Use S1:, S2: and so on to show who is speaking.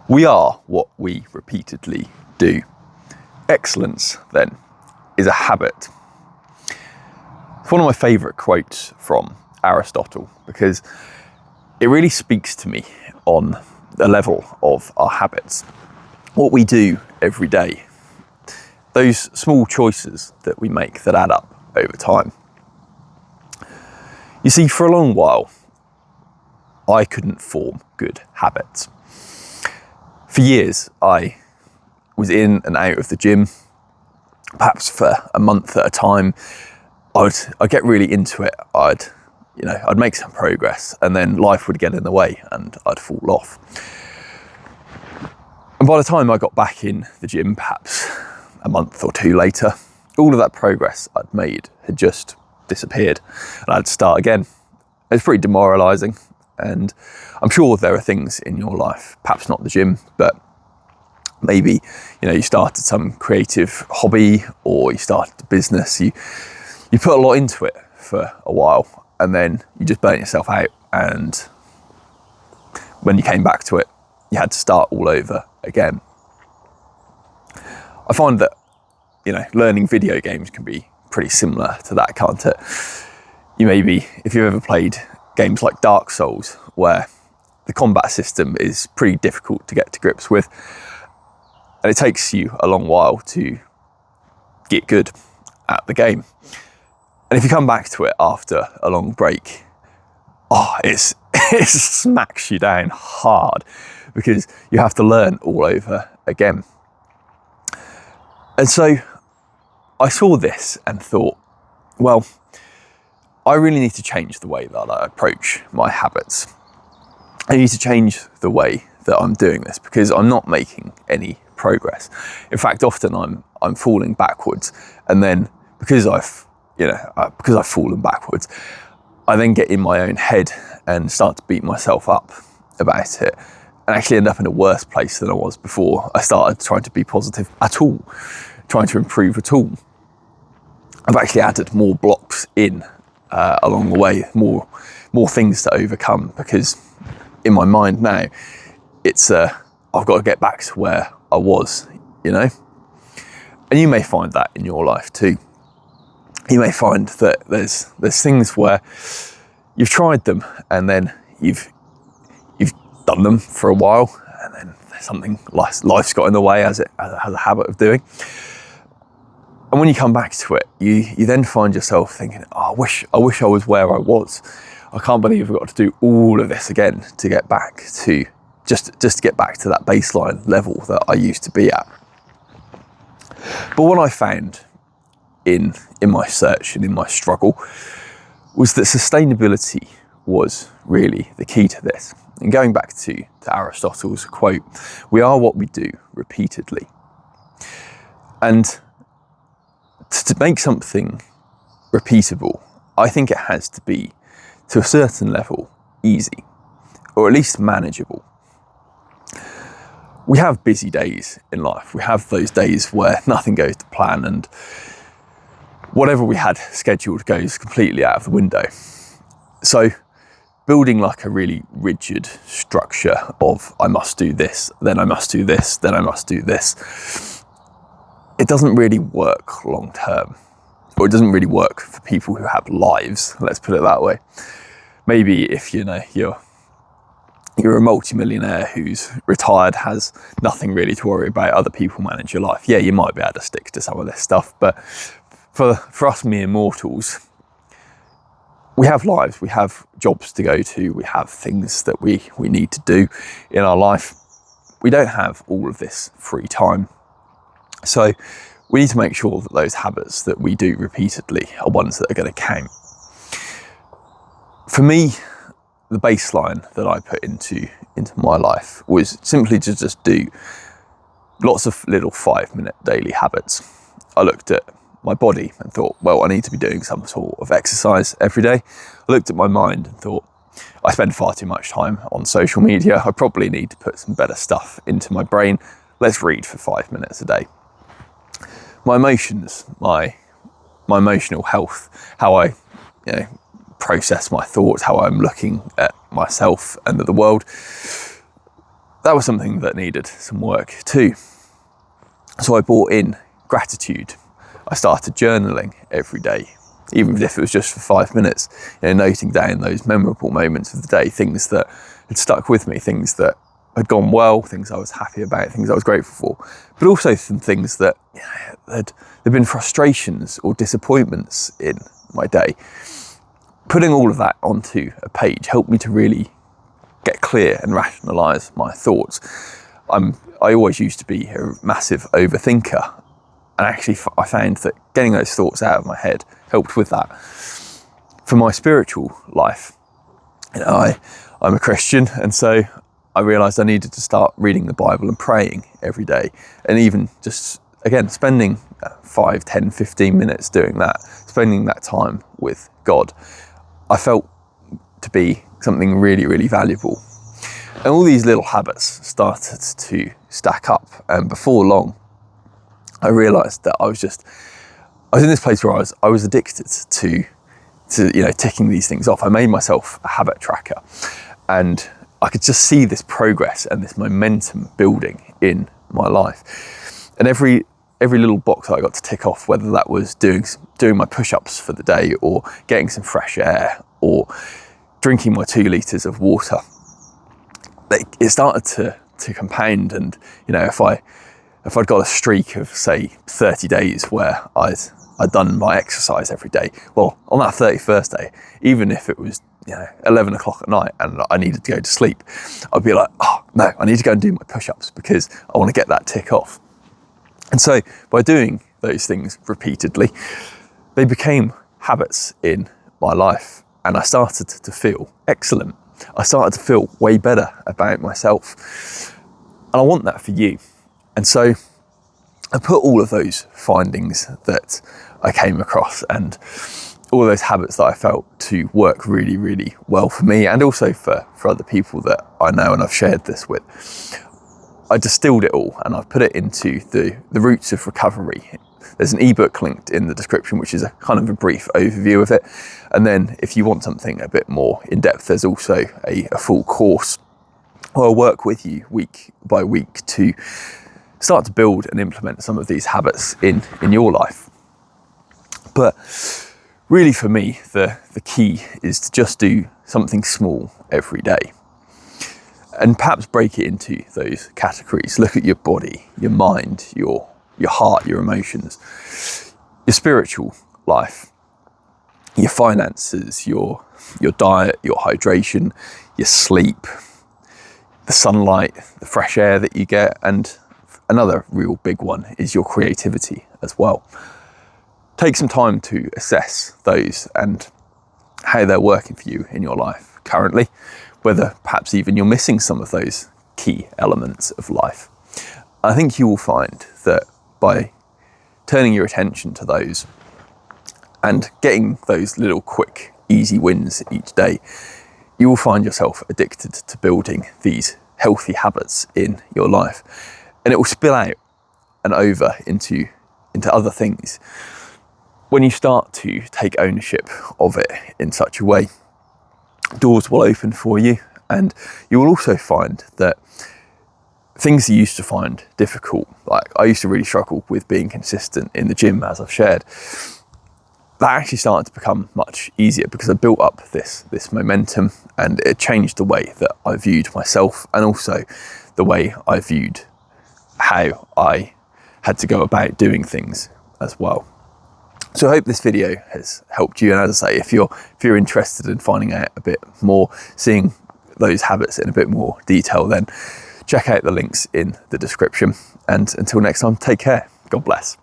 S1: We are what we repeatedly do. Excellence, then, is a habit. It's one of my favourite quotes from Aristotle because it really speaks to me on the level of our habits. What we do every day, those small choices that we make that add up over time. You see, for a long while, I couldn't form good habits. For years, I was in and out of the gym, perhaps for a month at a time. I'd get really into it. I'd make some progress, and then life would get in the way, and I'd fall off. And by the time I got back in the gym, perhaps a month or two later, all of that progress I'd made had just disappeared, and I had to start again. It's pretty demoralising. And I'm sure there are things in your life, perhaps not the gym, but maybe, you started some creative hobby or you started a business. You put a lot into it for a while and then you just burnt yourself out. And when you came back to it, you had to start all over again. I find that, learning video games can be pretty similar to that, can't it? If you've ever played games like Dark Souls, where the combat system is pretty difficult to get to grips with, and it takes you a long while to get good at the game. And if you come back to it after a long break, it smacks you down hard because you have to learn all over again. And so I saw this and thought, well, I really need to change the way that I approach my habits. I need to change the way that I'm doing this because I'm not making any progress. In fact, often I'm falling backwards, and then because I've fallen backwards, I then get in my own head and start to beat myself up about it, and actually end up in a worse place than I was before I started trying to be positive at all, trying to improve at all. I've actually added more blocks in along the way, more things to overcome, because in my mind now, it's I've got to get back to where I was, And you may find that in your life too. You may find that there's things where you've tried them and then you've done them for a while, and then there's something life's got in the way, as it has a habit of doing. And when you come back to it, you then find yourself thinking, I wish I was where I was. I can't believe I've got to do all of this again to get back to just to get back to that baseline level that I used to be at. But what I found in my search and in my struggle was that sustainability was really the key to this. And going back to Aristotle's quote, we are what we do repeatedly. And to make something repeatable, I think it has to be, to a certain level, easy, or at least manageable. We have busy days in life. We have those days where nothing goes to plan and whatever we had scheduled goes completely out of the window. So building like a really rigid structure of I must do this, then I must do this, then I must do this, it doesn't really work long term, or it doesn't really work for people who have lives, let's put it that way. Maybe if you're a multi-millionaire who's retired, has nothing really to worry about, other people manage your life, yeah, you might be able to stick to some of this stuff. But for us mere mortals, we have lives, we have jobs to go to, we have things that we need to do in our life. We don't have all of this free time. So we need to make sure that those habits that we do repeatedly are ones that are going to count. For me, the baseline that I put into my life was simply to just do lots of little 5-minute daily habits. I looked at my body and thought, well, I need to be doing some sort of exercise every day. I looked at my mind and thought, I spend far too much time on social media. I probably need to put some better stuff into my brain. Let's read for 5 minutes a day. My emotions, my emotional health, how I process my thoughts, how I'm looking at myself and at the world. that was something that needed some work too. So I brought in gratitude. I started journaling every day, even if it was just for 5 minutes, noting down those memorable moments of the day, things that had stuck with me, things that had gone well, things I was happy about, things I was grateful for, but also some things that there'd been frustrations or disappointments in my day. Putting all of that onto a page helped me to really get clear and rationalise my thoughts. I always used to be a massive overthinker, and actually I found that getting those thoughts out of my head helped with that. For my spiritual life, I'm a Christian, and so I realised I needed to start reading the Bible and praying every day, and even just, again, spending 5, 10, 15 minutes doing that, spending that time with God, I felt to be something really, really valuable. And all these little habits started to stack up, and before long, I realised that I was in this place where I was addicted to ticking these things off. I made myself a habit tracker, and I could just see this progress and this momentum building in my life. And every little box I got to tick off, whether that was doing my push-ups for the day, or getting some fresh air, or drinking my 2 litres of water, it started to compound. And if I'd got a streak of, say, 30 days where I'd done my exercise every day, well, on that 31st day, even if it was 11 o'clock at night and I needed to go to sleep, I'd be like, oh no, I need to go and do my push-ups because I want to get that tick off. And so by doing those things repeatedly, they became habits in my life, and I started to feel excellent. I started to feel way better about myself, and I want that for you. And so I put all of those findings that I came across and all those habits that I felt to work really, really well for me, and also for other people that I know and I've shared this with. I distilled it all and I've put it into the roots of recovery. There's an ebook linked in the description, which is a kind of a brief overview of it. And then if you want something a bit more in depth, there's also a full course where I'll work with you week by week to start to build and implement some of these habits in your life. But really for me, the key is to just do something small every day. And perhaps break it into those categories. Look at your body, your mind, your heart, your emotions, your spiritual life, your finances, your diet, your hydration, your sleep, the sunlight, the fresh air that you get, and another real big one is your creativity as well. Take some time to assess those and how they're working for you in your life currently, whether perhaps even you're missing some of those key elements of life. I think you will find that by turning your attention to those and getting those little quick, easy wins each day, you will find yourself addicted to building these healthy habits in your life. And it will spill out and over into other things. When you start to take ownership of it in such a way, doors will open for you, and you will also find that things you used to find difficult, like I used to really struggle with being consistent in the gym, as I've shared, that actually started to become much easier because I built up this momentum, and it changed the way that I viewed myself, and also the way I viewed how I had to go about doing things as well. So I hope this video has helped you. And as I say, if you're interested in finding out a bit more, seeing those habits in a bit more detail, then check out the links in the description. And until next time, take care. God bless.